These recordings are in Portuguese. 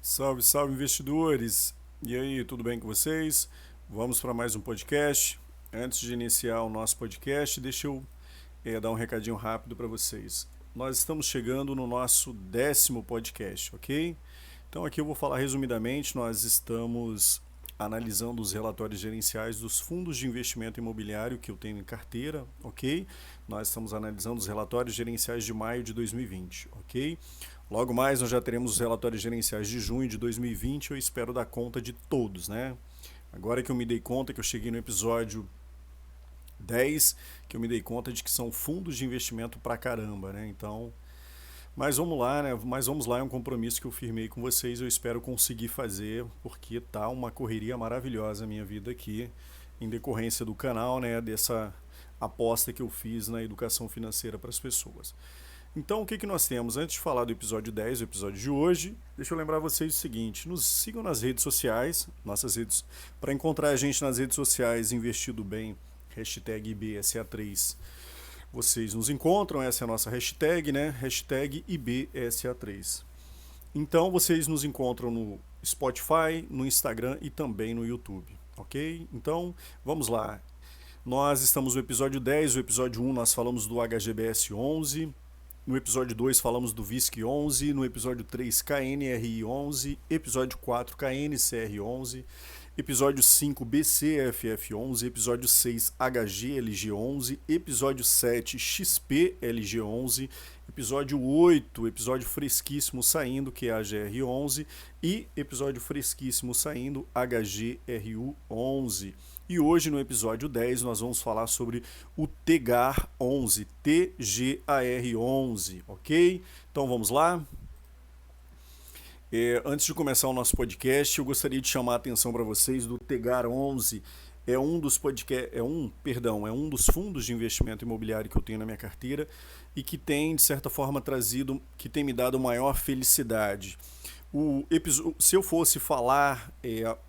Salve, salve investidores! E aí, tudo bem com vocês? Vamos para mais um podcast. Antes de iniciar o nosso podcast, deixa eu dar um recadinho rápido para vocês. Nós estamos chegando no nosso 10º podcast, ok? Então aqui eu vou falar resumidamente, nós estamos analisando os relatórios gerenciais dos fundos de investimento imobiliário que eu tenho em carteira, ok? Nós estamos analisando os relatórios gerenciais de maio de 2020, ok? Logo mais nós já teremos os relatórios gerenciais de junho de 2020, eu espero dar conta de todos, né? Agora que eu me dei conta, que eu cheguei no episódio 10, que eu me dei conta de que são fundos de investimento pra caramba, né? Então, mas vamos lá, né? Mas vamos lá, é um compromisso que eu firmei com vocês, eu espero conseguir fazer, porque tá uma correria maravilhosa a minha vida aqui, em decorrência do canal, né? Dessa aposta que eu fiz na educação financeira para as pessoas. Então, o que nós temos? Antes de falar do episódio 10, o episódio de hoje, deixa eu lembrar vocês o seguinte: nos sigam nas redes sociais, nossas redes, para encontrar a gente nas redes sociais, Investido Bem, hashtag IBSA3. Vocês nos encontram, essa é a nossa hashtag, né? Hashtag IBSA3. Então, vocês nos encontram no Spotify, no Instagram e também no YouTube, ok? Então, vamos lá. Nós estamos no episódio 10, o episódio 1 nós falamos do HGBS 11, no episódio 2 falamos do VISC 11, no episódio 3 KNRI 11, episódio 4 KNCR 11, episódio 5 BCFF 11, episódio 6 HGLG 11, episódio 7 XPLG 11, episódio 8, episódio fresquíssimo saindo, que é a GR 11, e episódio fresquíssimo saindo, HGRU 11. E hoje no episódio 10 nós vamos falar sobre o TGAR 11, TGAR 11, ok? Então vamos lá? Antes de começar o nosso podcast, eu gostaria de chamar a atenção para vocês do TGAR 11. É um dos dos fundos de investimento imobiliário que eu tenho na minha carteira e que tem, de certa forma, que tem me dado maior felicidade. Se eu fosse falar,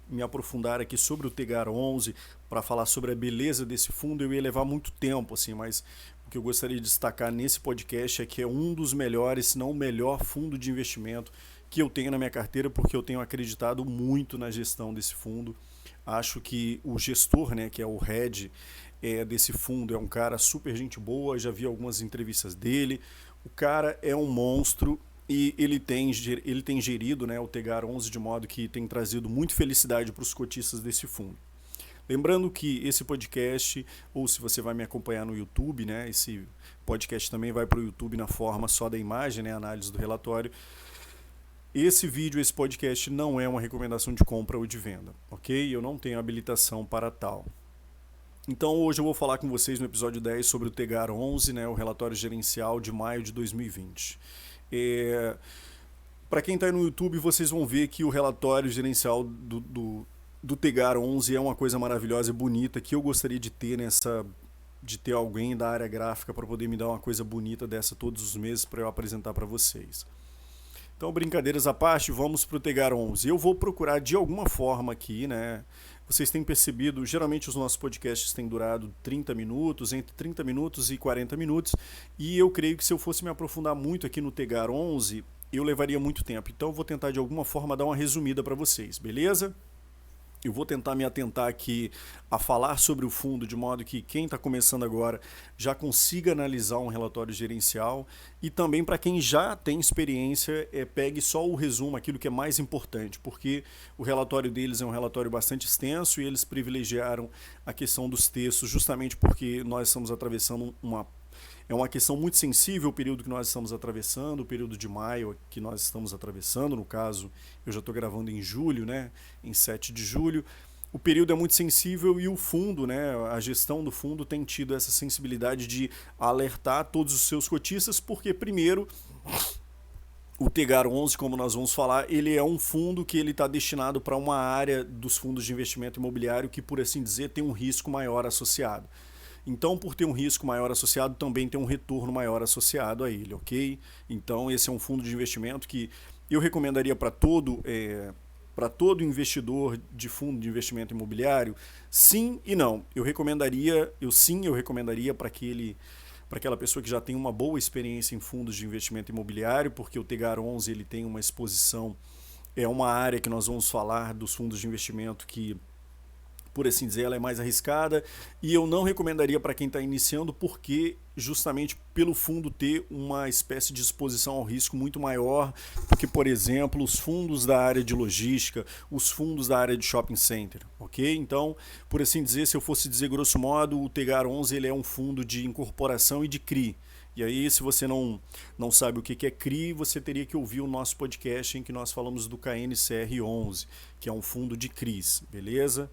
me aprofundar aqui sobre o TGAR 11, para falar sobre a beleza desse fundo, eu ia levar muito tempo, assim, mas o que eu gostaria de destacar nesse podcast é que é um dos melhores, se não o melhor fundo de investimento que eu tenho na minha carteira, porque eu tenho acreditado muito na gestão desse fundo. Acho que o gestor, né, que é o head desse fundo, é um cara super gente boa, já vi algumas entrevistas dele. O cara é um monstro e ele tem gerido, né, o TGAR 11 de modo que tem trazido muito felicidade para os cotistas desse fundo. Lembrando que esse podcast, ou se você vai me acompanhar no YouTube, né, esse podcast também vai para o YouTube na forma só da imagem, né, análise do relatório. Esse vídeo, esse podcast não é uma recomendação de compra ou de venda, ok? Eu não tenho habilitação para tal. Então hoje eu vou falar com vocês no episódio 10 sobre o TGAR 11, né, o relatório gerencial de maio de 2020. Para quem está aí no YouTube, vocês vão ver que o relatório gerencial do TGAR 11 é uma coisa maravilhosa e bonita que eu gostaria de ter de ter alguém da área gráfica para poder me dar uma coisa bonita dessa todos os meses para eu apresentar para vocês. Então, brincadeiras à parte, vamos para o TGAR 11. Eu vou procurar de alguma forma aqui, né? Vocês têm percebido, geralmente os nossos podcasts têm durado 30 minutos, entre 30 minutos e 40 minutos, e eu creio que se eu fosse me aprofundar muito aqui no TGAR 11, eu levaria muito tempo. Então, eu vou tentar de alguma forma dar uma resumida para vocês, beleza? Eu vou tentar me atentar aqui a falar sobre o fundo, de modo que quem está começando agora já consiga analisar um relatório gerencial e também para quem já tem experiência, pegue só o resumo, aquilo que é mais importante, porque o relatório deles é um relatório bastante extenso e eles privilegiaram a questão dos textos justamente porque nós estamos atravessando é uma questão muito sensível o período que nós estamos atravessando, o período de maio que nós estamos atravessando, no caso, eu já estou gravando em julho, né, em 7 de julho. O período é muito sensível e o fundo, né, a gestão do fundo tem tido essa sensibilidade de alertar todos os seus cotistas, porque primeiro o TGAR 11, como nós vamos falar, ele é um fundo que ele está destinado para uma área dos fundos de investimento imobiliário que, por assim dizer, tem um risco maior associado. Então, por ter um risco maior associado, também tem um retorno maior associado a ele, ok? Então, esse é um fundo de investimento que eu recomendaria para todo investidor de fundo de investimento imobiliário, sim e não. Eu recomendaria para aquela pessoa que já tem uma boa experiência em fundos de investimento imobiliário, porque o TGAR 11 ele tem uma exposição é uma área que nós vamos falar dos fundos de investimento que, por assim dizer, ela é mais arriscada e eu não recomendaria para quem está iniciando, porque justamente pelo fundo ter uma espécie de exposição ao risco muito maior do que, por exemplo, os fundos da área de logística, os fundos da área de shopping center, ok? Então, por assim dizer, se eu fosse dizer grosso modo, o Tegar 11 ele é um fundo de incorporação e de CRI. E aí, se você não sabe o que é CRI, você teria que ouvir o nosso podcast em que nós falamos do KNCR11, que é um fundo de CRIs, beleza?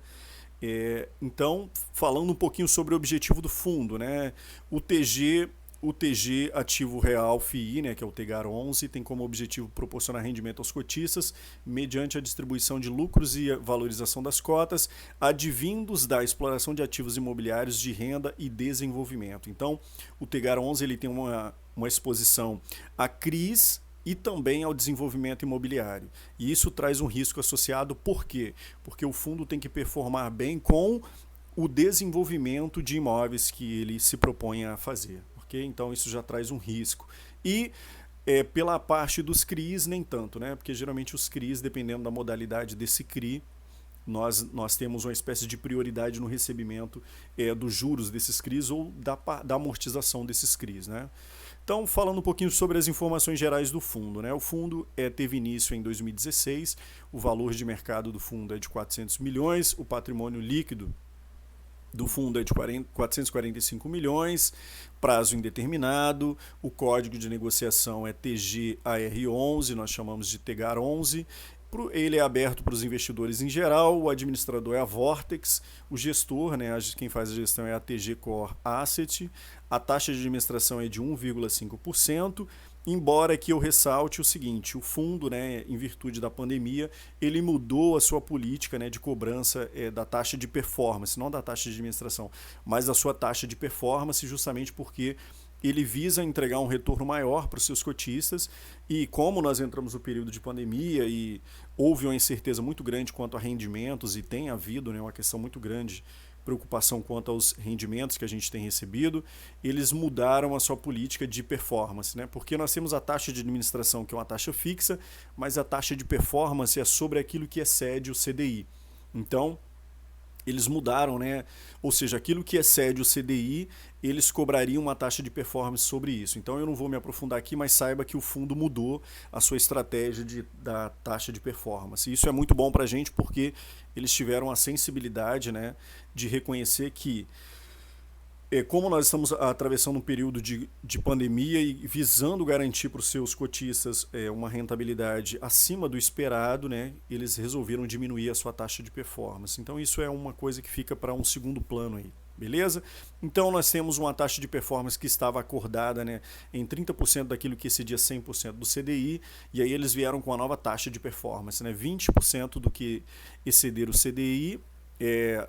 Então, falando um pouquinho sobre o objetivo do fundo, né? O TG Ativo Real FII, né, que é o Tegar 11, tem como objetivo proporcionar rendimento aos cotistas mediante a distribuição de lucros e a valorização das cotas, advindos da exploração de ativos imobiliários de renda e desenvolvimento. Então, o Tegar 11 ele tem uma exposição a CRIs e também ao desenvolvimento imobiliário. E isso traz um risco associado, por quê? Porque o fundo tem que performar bem com o desenvolvimento de imóveis que ele se propõe a fazer. Okay? Então isso já traz um risco. E pela parte dos CRIs, nem tanto, né? Porque geralmente os CRIs, dependendo da modalidade desse CRI, nós temos uma espécie de prioridade no recebimento dos juros desses CRIs ou da amortização desses CRIs, né? Então, falando um pouquinho sobre as informações gerais do fundo, né? O fundo teve início em 2016, o valor de mercado do fundo é de 400 milhões, o patrimônio líquido do fundo é de 445 milhões, prazo indeterminado, o código de negociação é TGAR11, nós chamamos de Tegar 11, ele é aberto para os investidores em geral, o administrador é a Vortex, o gestor, né, quem faz a gestão é a TG Core Asset, a taxa de administração é de 1,5%, embora aqui eu ressalte o seguinte, o fundo, né, em virtude da pandemia, ele mudou a sua política, né, de cobrança da taxa de performance, não da taxa de administração, mas da sua taxa de performance, justamente porque ele visa entregar um retorno maior para os seus cotistas e como nós entramos no período de pandemia e houve uma incerteza muito grande quanto a rendimentos e tem havido, né, uma questão muito grande, preocupação quanto aos rendimentos que a gente tem recebido, eles mudaram a sua política de performance, né? Porque nós temos a taxa de administração, que é uma taxa fixa, mas a taxa de performance é sobre aquilo que excede o CDI. Então, eles mudaram, né? Ou seja, aquilo que excede o CDI, eles cobrariam uma taxa de performance sobre isso. Então eu não vou me aprofundar aqui, mas saiba que o fundo mudou a sua estratégia da taxa de performance. Isso é muito bom para a gente porque eles tiveram a sensibilidade, né, de reconhecer que como nós estamos atravessando um período de pandemia e visando garantir para os seus cotistas uma rentabilidade acima do esperado, né, eles resolveram diminuir a sua taxa de performance. Então isso é uma coisa que fica para um segundo plano aí, beleza? Então nós temos uma taxa de performance que estava acordada, né, em 30% daquilo que excedia 100% do CDI, e aí eles vieram com a nova taxa de performance, né, 20% do que exceder o CDI,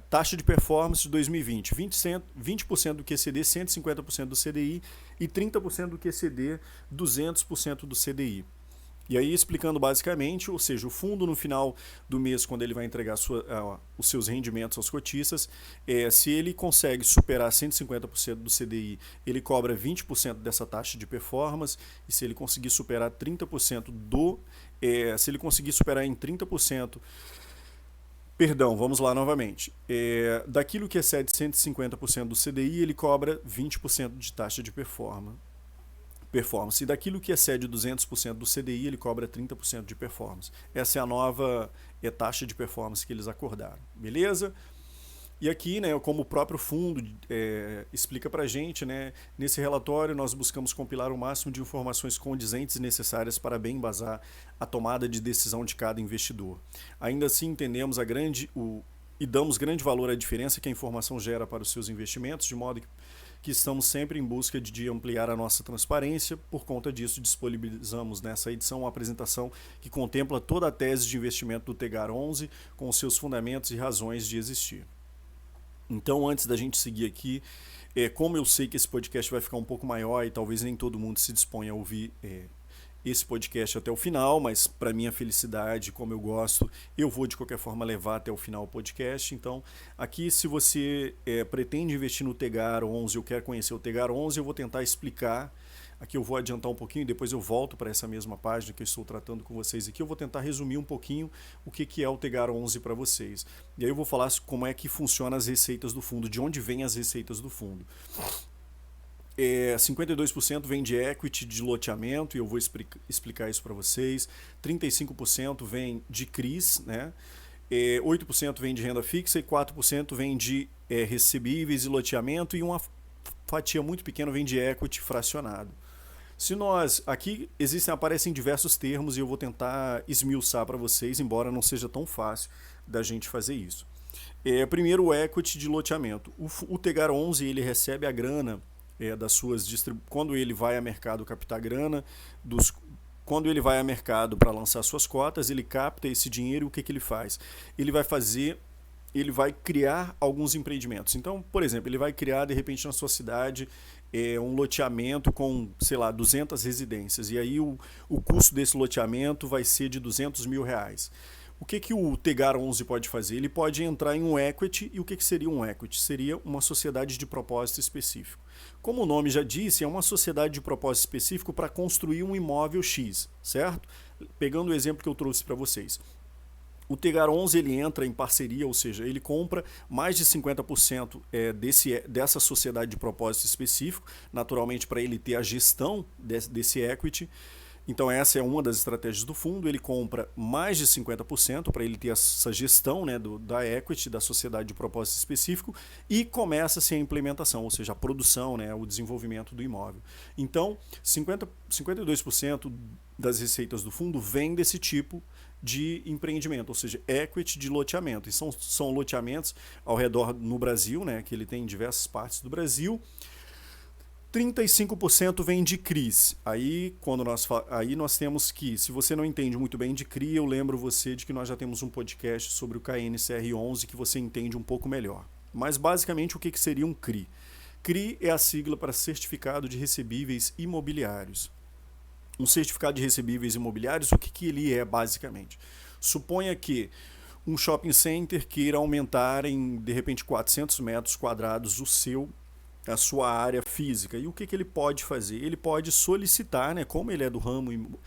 taxa de performance de 2020, 20% do que exceder 150% do CDI e 30% do que exceder 200% do CDI. E aí explicando basicamente, ou seja, o fundo no final do mês, quando ele vai entregar os seus rendimentos aos cotistas, se ele consegue superar 150% do CDI, ele cobra 20% dessa taxa de performance, e se ele conseguir superar 30% se ele conseguir superar em 30%, perdão, vamos lá novamente. Daquilo que excede 150% do CDI, ele cobra 20% de taxa de performance. E daquilo que excede 200% do CDI, ele cobra 30% de performance. Essa é a nova taxa de performance que eles acordaram. Beleza? E aqui, né, como o próprio fundo explica para a gente, né, nesse relatório nós buscamos compilar o máximo de informações condizentes e necessárias para bem embasar a tomada de decisão de cada investidor. Ainda assim, entendemos e damos grande valor à diferença que a informação gera para os seus investimentos, de modo que estamos sempre em busca de ampliar a nossa transparência. Por conta disso, disponibilizamos nessa edição uma apresentação que contempla toda a tese de investimento do Tegar 11, com os seus fundamentos e razões de existir. Então, antes da gente seguir aqui, como eu sei que esse podcast vai ficar um pouco maior e talvez nem todo mundo se disponha a ouvir esse podcast até o final, mas para minha felicidade, como eu gosto, eu vou de qualquer forma levar até o final o podcast. Então, aqui se você pretende investir no Tegar 11 ou quer conhecer o Tegar 11, eu vou tentar explicar Aqui eu vou adiantar um pouquinho, depois eu volto para essa mesma página que eu estou tratando com vocês aqui. Eu vou tentar resumir um pouquinho o que é o Tegar 11 para vocês. E aí eu vou falar como é que funciona as receitas do fundo, de onde vêm as receitas do fundo. 52% vem de equity, de loteamento, e eu vou explicar isso para vocês. 35% vem de CRIs, né? 8% vem de renda fixa e 4% vem de recebíveis e loteamento, e uma fatia muito pequena vem de equity fracionado. Se nós, aqui aparecem diversos termos e eu vou tentar esmiuçar para vocês, embora não seja tão fácil da gente fazer isso. Primeiro, o equity de loteamento. O Tegar 11 ele recebe a grana das suas quando ele vai a mercado captar grana, quando ele vai a mercado para lançar suas cotas, ele capta esse dinheiro e o que ele faz? Ele vai criar alguns empreendimentos. Então, por exemplo, ele vai criar de repente na sua cidade um loteamento com, sei lá, 200 residências. E aí o custo desse loteamento vai ser de R$200 mil. O que o Tegar 11 pode fazer? Ele pode entrar em um equity. E o que seria um equity? Seria uma sociedade de propósito específico. Como o nome já disse, é uma sociedade de propósito específico para construir um imóvel X, certo? Pegando o exemplo que eu trouxe para vocês. O Tegar 11 ele entra em parceria, ou seja, ele compra mais de 50% dessa sociedade de propósito específico, naturalmente para ele ter a gestão desse equity. Então essa é uma das estratégias do fundo, ele compra mais de 50% para ele ter essa gestão, né, da equity, da sociedade de propósito específico, e começa-se a implementação, ou seja, a produção, né, o desenvolvimento do imóvel. Então 52% das receitas do fundo vem desse tipo de empreendimento, ou seja, equity de loteamento. E são loteamentos ao redor no Brasil, né, que ele tem em diversas partes do Brasil. 35% vem de CRIs. Aí nós temos que, se você não entende muito bem de CRI, eu lembro você de que nós já temos um podcast sobre o KNCR11 que você entende um pouco melhor. Mas basicamente o que seria um CRI? CRI é a sigla para Certificado de Recebíveis Imobiliários. Um certificado de recebíveis imobiliários, o que ele é basicamente? Suponha que um shopping center queira aumentar em, de repente, 400 metros quadrados a sua área física. E o que ele pode fazer? Ele pode solicitar, né, como ele é do ramo,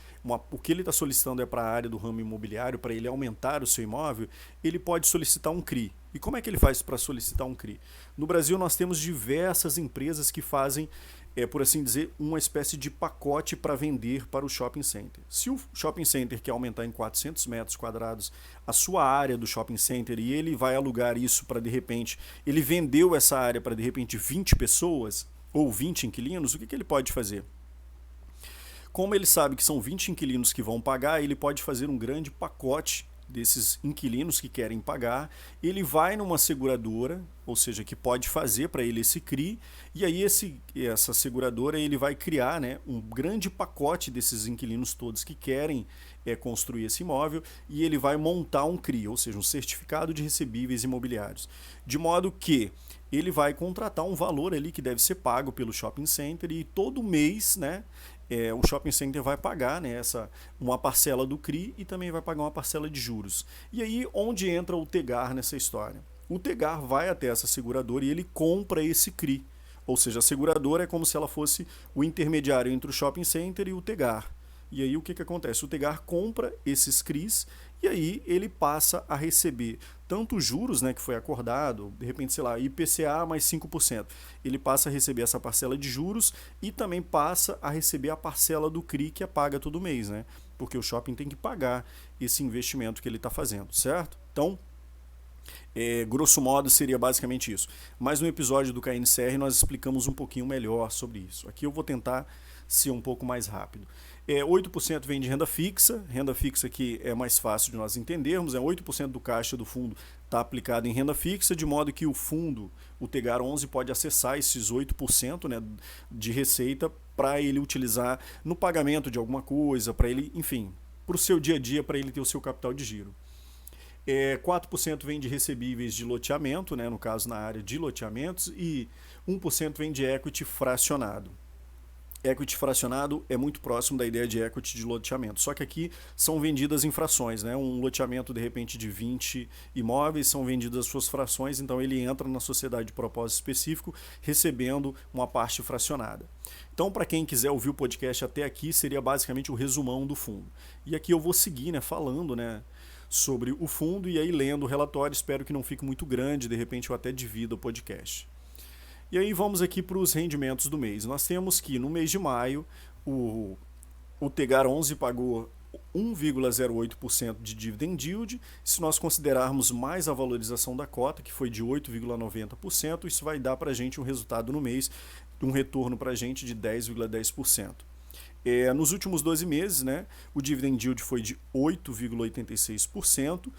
o que ele está solicitando é para a área do ramo imobiliário, para ele aumentar o seu imóvel, ele pode solicitar um CRI. E como é que ele faz para solicitar um CRI? No Brasil nós temos diversas empresas que fazem, por assim dizer, uma espécie de pacote para vender para o shopping center. Se o shopping center quer aumentar em 400 metros quadrados a sua área do shopping center e ele vai alugar isso para, de repente, ele vendeu essa área para, de repente, 20 pessoas ou 20 inquilinos, o que ele pode fazer? Como ele sabe que são 20 inquilinos que vão pagar, ele pode fazer um grande pacote desses inquilinos que querem pagar, ele vai numa seguradora, ou seja, que pode fazer para ele esse CRI, e aí essa seguradora ele vai criar, né, um grande pacote desses inquilinos todos que querem construir esse imóvel, e ele vai montar um CRI, ou seja, um certificado de recebíveis imobiliários, de modo que ele vai contratar um valor ali que deve ser pago pelo shopping center, e todo mês, né, o shopping center vai pagar, né, uma parcela do CRI e também vai pagar uma parcela de juros. E aí onde entra o Tegar nessa história? O Tegar vai até essa seguradora e ele compra esse CRI. Ou seja, a seguradora é como se ela fosse o intermediário entre o shopping center e o Tegar. E aí o que acontece? O Tegar compra esses CRIs e aí ele passa a receber tanto os juros, né, que foi acordado, de repente, sei lá, IPCA mais 5%. Ele passa a receber essa parcela de juros e também passa a receber a parcela do CRI que é paga todo mês, né? Porque o shopping tem que pagar esse investimento que ele está fazendo, certo? Então, grosso modo seria basicamente isso. Mas no episódio do KNCR nós explicamos um pouquinho melhor sobre isso. Aqui eu vou tentar ser um pouco mais rápido. 8% vem de renda fixa que é mais fácil de nós entendermos, 8% do caixa do fundo está aplicado em renda fixa, de modo que o fundo, o Tegar 11, pode acessar esses 8%, né, de receita para ele utilizar no pagamento de alguma coisa, para ele, enfim, para o seu dia a dia, para ele ter o seu capital de giro. 4% vem de recebíveis de loteamento, né, no caso na área de loteamentos, e 1% vem de equity fracionado. equity fracionado é muito próximo da ideia de equity de loteamento, só que aqui são vendidas em frações, né? Um loteamento de repente de 20 imóveis são vendidas as suas frações, então ele entra na sociedade de propósito específico recebendo uma parte fracionada. Então, para quem quiser ouvir o podcast até aqui, seria basicamente o resumão do fundo. E aqui eu vou seguir, né, falando, né, sobre o fundo e aí lendo o relatório, espero que não fique muito grande, de repente eu até divido o podcast. E aí vamos aqui para os rendimentos do mês. Nós temos que no mês de maio o Tegar 11 pagou 1,08% de dividend yield. Se nós considerarmos mais a valorização da cota, que foi de 8,90%, isso vai dar para a gente um resultado no mês, um retorno para a gente de 10,10%. Nos últimos 12 meses, né, o dividend yield foi de 8,86%,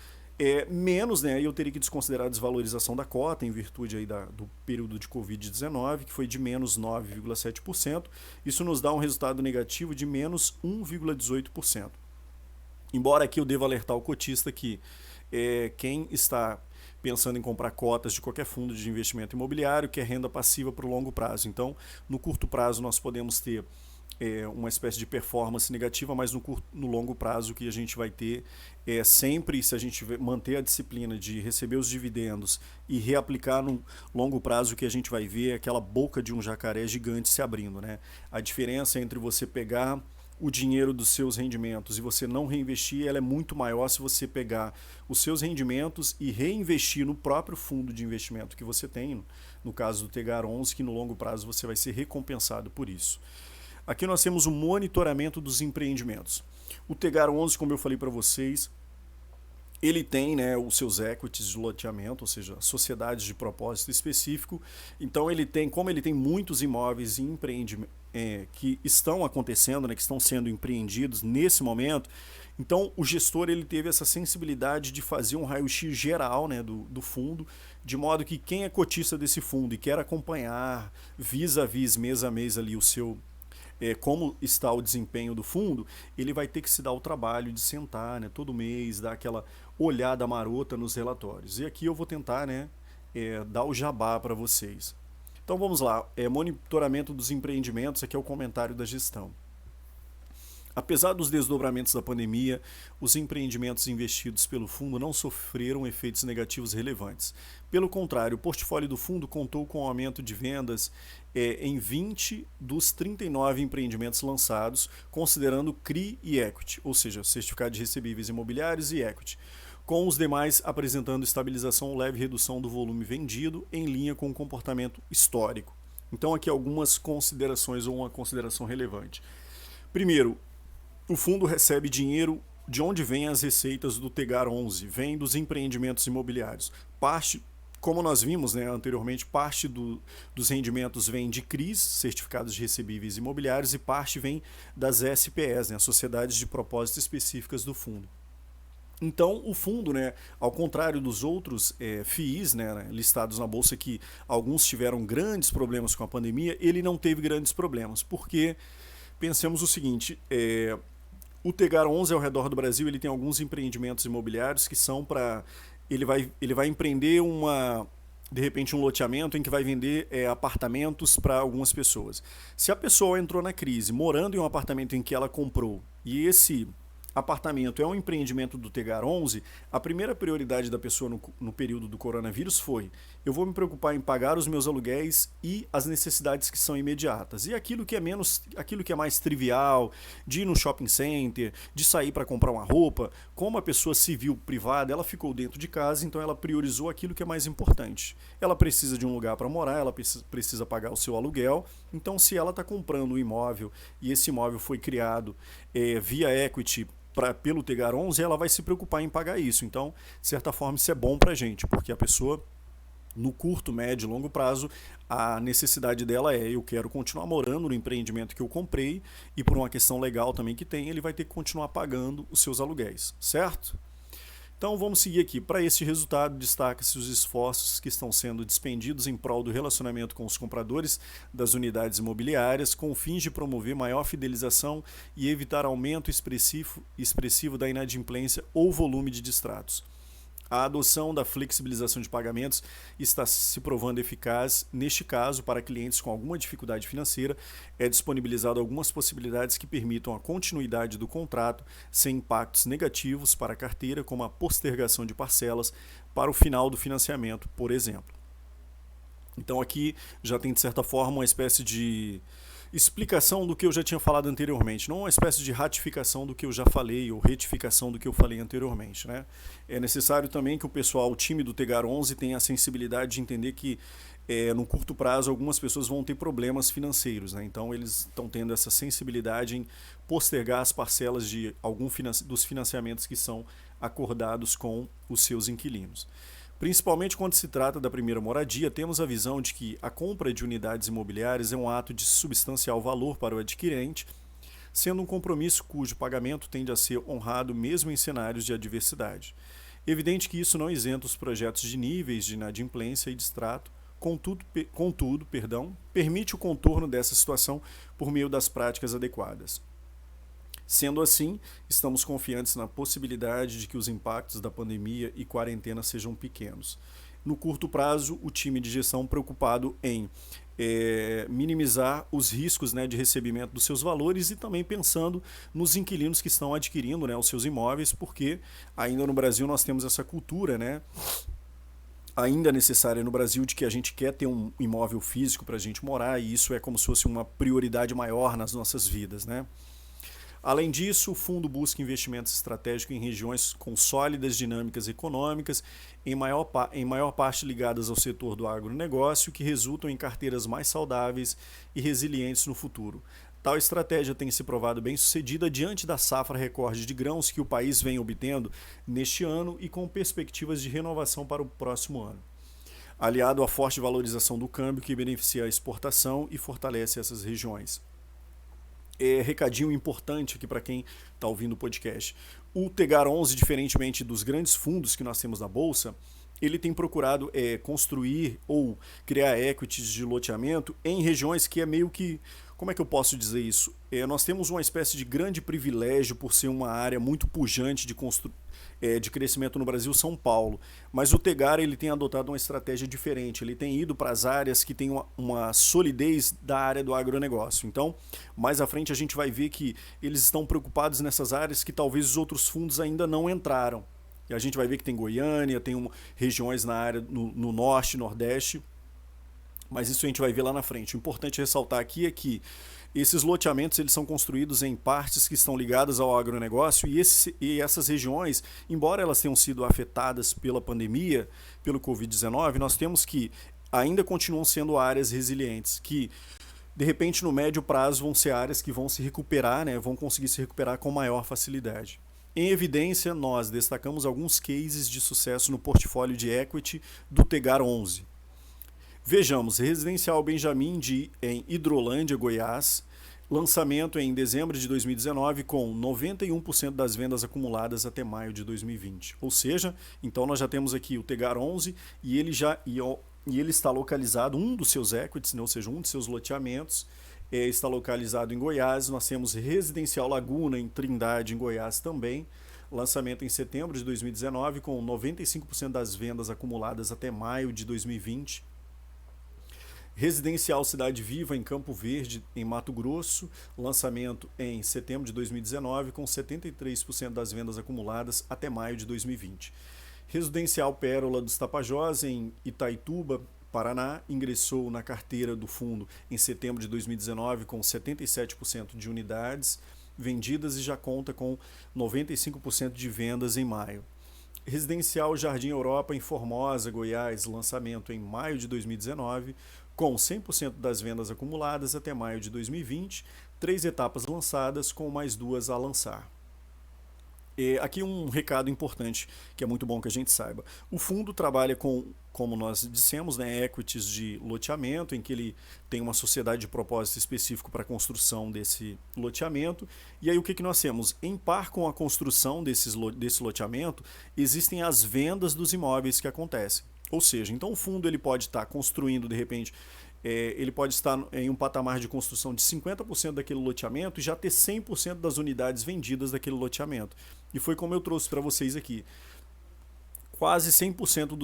menos, né, eu teria que desconsiderar a desvalorização da cota em virtude aí do período de Covid-19, que foi de menos 9,7%. Isso nos dá um resultado negativo de menos 1,18%. Embora aqui eu deva alertar o cotista que quem está pensando em comprar cotas de qualquer fundo de investimento imobiliário quer renda passiva para o longo prazo. Então, no curto prazo nós podemos ter uma espécie de performance negativa, mas no longo prazo o que a gente vai ter sempre, se a gente manter a disciplina de receber os dividendos e reaplicar no longo prazo, o que a gente vai ver é aquela boca de um jacaré gigante se abrindo, né? A diferença entre você pegar o dinheiro dos seus rendimentos e você não reinvestir, ela é muito maior se você pegar os seus rendimentos e reinvestir no próprio fundo de investimento que você tem, no caso do Tegar 11, que no longo prazo você vai ser recompensado por isso. Aqui nós temos o monitoramento dos empreendimentos. O Tegar 11, como eu falei para vocês, ele tem, né, os seus equities de loteamento, ou seja, sociedades de propósito específico. Então ele tem, como ele tem muitos imóveis em empreendimento, que estão acontecendo, né, que estão sendo empreendidos nesse momento, então o gestor ele teve essa sensibilidade de fazer um raio-x geral, né, do fundo, de modo que quem é cotista desse fundo e quer acompanhar mês a mês ali o seu como está o desempenho do fundo, ele vai ter que se dar o trabalho de sentar, né, todo mês, dar aquela olhada marota nos relatórios. E aqui eu vou tentar, né, dar o jabá para vocês. Então vamos lá, monitoramento dos empreendimentos, aqui é o comentário da gestão. Apesar dos desdobramentos da pandemia, os empreendimentos investidos pelo fundo não sofreram efeitos negativos relevantes. Pelo contrário, o portfólio do fundo contou com um aumento de vendas em 20 dos 39 empreendimentos lançados, considerando CRI e Equity, ou seja, certificado de recebíveis imobiliários e Equity, com os demais apresentando estabilização ou leve redução do volume vendido em linha com o comportamento histórico. Então aqui algumas considerações ou uma consideração relevante. Primeiro, o fundo recebe dinheiro de onde vêm as receitas do Tegar 11, vem dos empreendimentos imobiliários. Parte, como nós vimos, né, anteriormente, parte dos rendimentos vem de CRIs, certificados de recebíveis imobiliários, e parte vem das SPS, né, as sociedades de propósito específicas do fundo. Então, o fundo, né, ao contrário dos outros FIIs, né, listados na Bolsa, que alguns tiveram grandes problemas com a pandemia, ele não teve grandes problemas, porque pensemos o seguinte, o Tegar 11 ao redor do Brasil ele tem alguns empreendimentos imobiliários que são para... Ele vai empreender de repente um loteamento em que vai vender apartamentos para algumas pessoas. Se a pessoa entrou na crise morando em um apartamento em que ela comprou e esse apartamento é um empreendimento do Tegar 11, a primeira prioridade da pessoa no período do coronavírus foi: eu vou me preocupar em pagar os meus aluguéis e as necessidades que são imediatas. E aquilo que é mais trivial, de ir no shopping center, de sair para comprar uma roupa, como a pessoa civil privada, ela ficou dentro de casa, então ela priorizou aquilo que é mais importante. Ela precisa de um lugar para morar, ela precisa pagar o seu aluguel, então se ela está comprando um imóvel e esse imóvel foi criado via equity pelo Tegar 11, ela vai se preocupar em pagar isso. Então, de certa forma, isso é bom para a gente, porque a pessoa, no curto, médio e longo prazo, a necessidade dela eu quero continuar morando no empreendimento que eu comprei e por uma questão legal também que tem, ele vai ter que continuar pagando os seus aluguéis, certo? Então vamos seguir aqui. Para esse resultado, destaca-se os esforços que estão sendo despendidos em prol do relacionamento com os compradores das unidades imobiliárias, com fins de promover maior fidelização e evitar aumento expressivo da inadimplência ou volume de distratos. A adoção da flexibilização de pagamentos está se provando eficaz. Neste caso, para clientes com alguma dificuldade financeira, é disponibilizado algumas possibilidades que permitam a continuidade do contrato sem impactos negativos para a carteira, como a postergação de parcelas para o final do financiamento, por exemplo. Então aqui já tem, de certa forma, uma espécie de explicação do que eu já tinha falado anteriormente, não uma espécie de ratificação do que eu já falei ou retificação do que eu falei anteriormente, né? É necessário também que o time do Tegar 11 tenha a sensibilidade de entender que no curto prazo algumas pessoas vão ter problemas financeiros, né? Então eles estão tendo essa sensibilidade em postergar as parcelas de dos financiamentos que são acordados com os seus inquilinos. Principalmente quando se trata da primeira moradia, temos a visão de que a compra de unidades imobiliárias é um ato de substancial valor para o adquirente, sendo um compromisso cujo pagamento tende a ser honrado mesmo em cenários de adversidade. Evidente que isso não isenta os projetos de níveis de inadimplência e distrato, contudo, permite o contorno dessa situação por meio das práticas adequadas. Sendo assim, estamos confiantes na possibilidade de que os impactos da pandemia e quarentena sejam pequenos. No curto prazo, o time de gestão preocupado em minimizar os riscos, né, de recebimento dos seus valores e também pensando nos inquilinos que estão adquirindo, né, os seus imóveis, porque ainda no Brasil nós temos essa cultura, né, ainda necessária no Brasil, de que a gente quer ter um imóvel físico para a gente morar, e isso é como se fosse uma prioridade maior nas nossas vidas, né? Além disso, o fundo busca investimentos estratégicos em regiões com sólidas dinâmicas econômicas, em maior parte ligadas ao setor do agronegócio, que resultam em carteiras mais saudáveis e resilientes no futuro. Tal estratégia tem se provado bem-sucedida diante da safra recorde de grãos que o país vem obtendo neste ano e com perspectivas de renovação para o próximo ano. Aliado à forte valorização do câmbio que beneficia a exportação e fortalece essas regiões. Recadinho importante aqui para quem está ouvindo o podcast. O Tegar 11, diferentemente dos grandes fundos que nós temos na Bolsa, ele tem procurado construir ou criar equities de loteamento em regiões que é meio que... Como é que eu posso dizer isso? Nós temos uma espécie de grande privilégio por ser uma área muito pujante de crescimento no Brasil, São Paulo. Mas o Tegar ele tem adotado uma estratégia diferente. Ele tem ido para as áreas que têm uma solidez da área do agronegócio. Então, mais à frente a gente vai ver que eles estão preocupados nessas áreas que talvez os outros fundos ainda não entraram. E a gente vai ver que tem Goiânia, tem regiões na área no norte, nordeste. Mas isso a gente vai ver lá na frente. O importante ressaltar aqui é que esses loteamentos eles são construídos em partes que estão ligadas ao agronegócio e essas regiões, embora elas tenham sido afetadas pela pandemia, pelo Covid-19, nós temos que ainda continuam sendo áreas resilientes, que de repente no médio prazo vão ser áreas que vão se recuperar, né, vão conseguir se recuperar com maior facilidade. Em evidência, nós destacamos alguns cases de sucesso no portfólio de equity do Tegar 11. Vejamos, Residencial Benjamin em Hidrolândia, Goiás, lançamento em dezembro de 2019 com 91% das vendas acumuladas até maio de 2020. Ou seja, então nós já temos aqui o Tegar 11 e ele está localizado, um dos seus equities, né, ou seja, um de seus loteamentos, está localizado em Goiás. Nós temos Residencial Laguna em Trindade, em Goiás também, lançamento em setembro de 2019 com 95% das vendas acumuladas até maio de 2020. Residencial Cidade Viva em Campo Verde, em Mato Grosso, lançamento em setembro de 2019 com 73% das vendas acumuladas até maio de 2020. Residencial Pérola dos Tapajós em Itaituba, Paraná, ingressou na carteira do fundo em setembro de 2019 com 77% de unidades vendidas e já conta com 95% de vendas em maio. Residencial Jardim Europa em Formosa, Goiás, lançamento em maio de 2019, com 100% das vendas acumuladas até maio de 2020, 3 etapas lançadas com mais 2 a lançar. Aqui um recado importante, que é muito bom que a gente saiba. O fundo trabalha com, como nós dissemos, né, equities de loteamento, em que ele tem uma sociedade de propósito específico para a construção desse loteamento. E aí o que nós temos? Em par com a construção desse loteamento, existem as vendas dos imóveis que acontecem. Ou seja, então o fundo ele pode estar construindo, de repente, ele pode estar em um patamar de construção de 50% daquele loteamento e já ter 100% das unidades vendidas daquele loteamento. E foi como eu trouxe para vocês aqui. quase 100%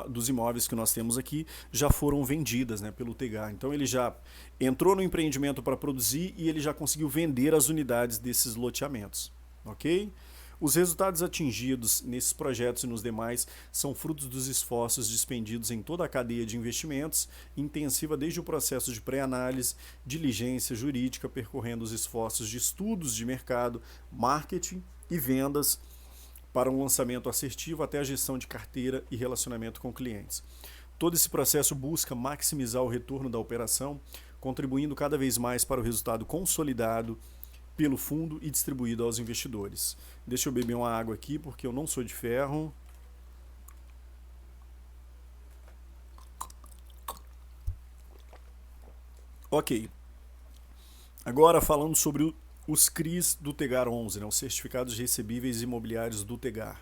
dos imóveis que nós temos aqui já foram vendidas, né, pelo Tegar. Então ele já entrou no empreendimento para produzir e ele já conseguiu vender as unidades desses loteamentos, ok? Os resultados atingidos nesses projetos e nos demais são frutos dos esforços dispendidos em toda a cadeia de investimentos, intensiva desde o processo de pré-análise, diligência jurídica, percorrendo os esforços de estudos de mercado, marketing e vendas, para um lançamento assertivo até a gestão de carteira e relacionamento com clientes. Todo esse processo busca maximizar o retorno da operação, contribuindo cada vez mais para o resultado consolidado pelo fundo e distribuído aos investidores. Deixa eu beber uma água aqui, porque eu não sou de ferro. Ok. Agora falando sobre os CRIs do Tegar 11, né, os Certificados de Recebíveis Imobiliários do Tegar.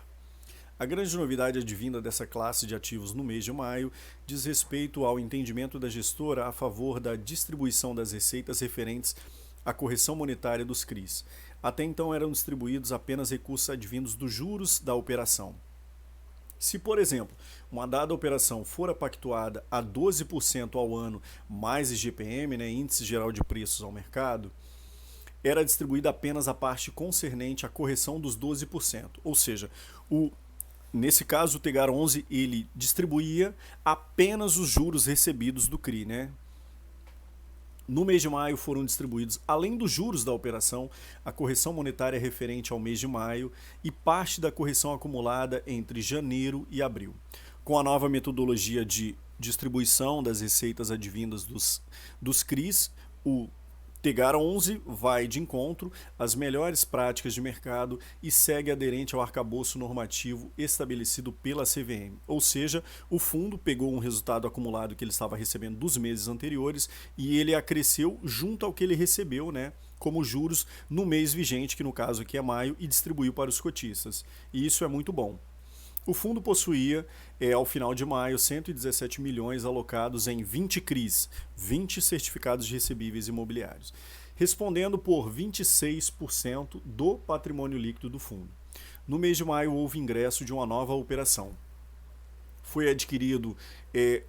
A grande novidade advinda dessa classe de ativos no mês de maio diz respeito ao entendimento da gestora a favor da distribuição das receitas referentes à correção monetária dos CRIs. Até então eram distribuídos apenas recursos advindos dos juros da operação. Se, por exemplo, uma dada operação fora pactuada a 12% ao ano mais IGPM, né, Índice Geral de Preços ao Mercado, era distribuída apenas a parte concernente à correção dos 12%. Ou seja, nesse caso o Tegar 11 ele distribuía apenas os juros recebidos do CRI, né? No mês de maio foram distribuídos, além dos juros da operação, a correção monetária referente ao mês de maio e parte da correção acumulada entre janeiro e abril. Com a nova metodologia de distribuição das receitas advindas dos CRIs, o Tegar 11 vai de encontro às melhores práticas de mercado e segue aderente ao arcabouço normativo estabelecido pela CVM. Ou seja, o fundo pegou um resultado acumulado que ele estava recebendo dos meses anteriores e ele acresceu junto ao que ele recebeu, né, como juros no mês vigente, que no caso aqui é maio, e distribuiu para os cotistas. E isso é muito bom. O fundo possuía, ao final de maio, 117 milhões alocados em 20 CRIs, 20 certificados de recebíveis imobiliários, respondendo por 26% do patrimônio líquido do fundo. No mês de maio houve ingresso de uma nova operação. Foi adquirido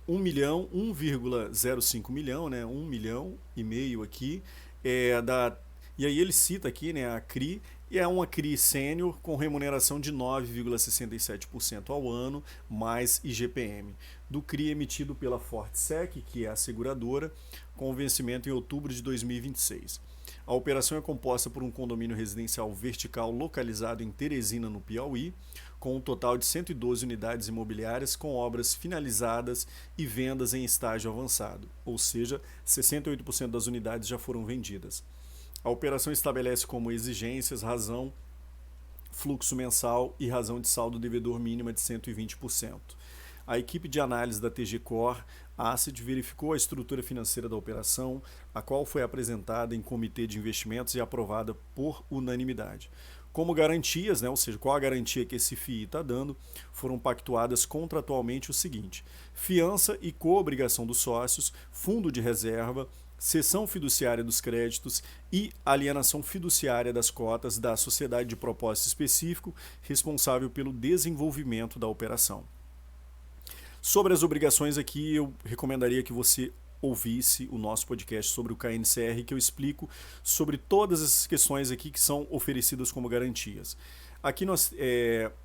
1,05 milhão, né, 1,5 milhão aqui, e aí ele cita aqui, né, a CRI, e é uma CRI sênior com remuneração de 9,67% ao ano, mais IGPM, do CRI emitido pela Fortsec, que é a seguradora, com vencimento em outubro de 2026. A operação é composta por um condomínio residencial vertical localizado em Teresina, no Piauí, com um total de 112 unidades imobiliárias com obras finalizadas e vendas em estágio avançado, ou seja, 68% das unidades já foram vendidas. A operação estabelece como exigências razão, fluxo mensal e razão de saldo devedor mínima de 120%. A equipe de análise da TG Core Asset verificou a estrutura financeira da operação, a qual foi apresentada em comitê de investimentos e aprovada por unanimidade. Como garantias, né, ou seja, qual a garantia que esse FII está dando, foram pactuadas contratualmente o seguinte: fiança e coobrigação dos sócios, fundo de reserva, cessão fiduciária dos créditos e alienação fiduciária das cotas da sociedade de propósito específico responsável pelo desenvolvimento da operação. Sobre as obrigações aqui, eu recomendaria que você ouvisse o nosso podcast sobre o KNCR, que eu explico sobre todas essas questões aqui que são oferecidas como garantias. Aqui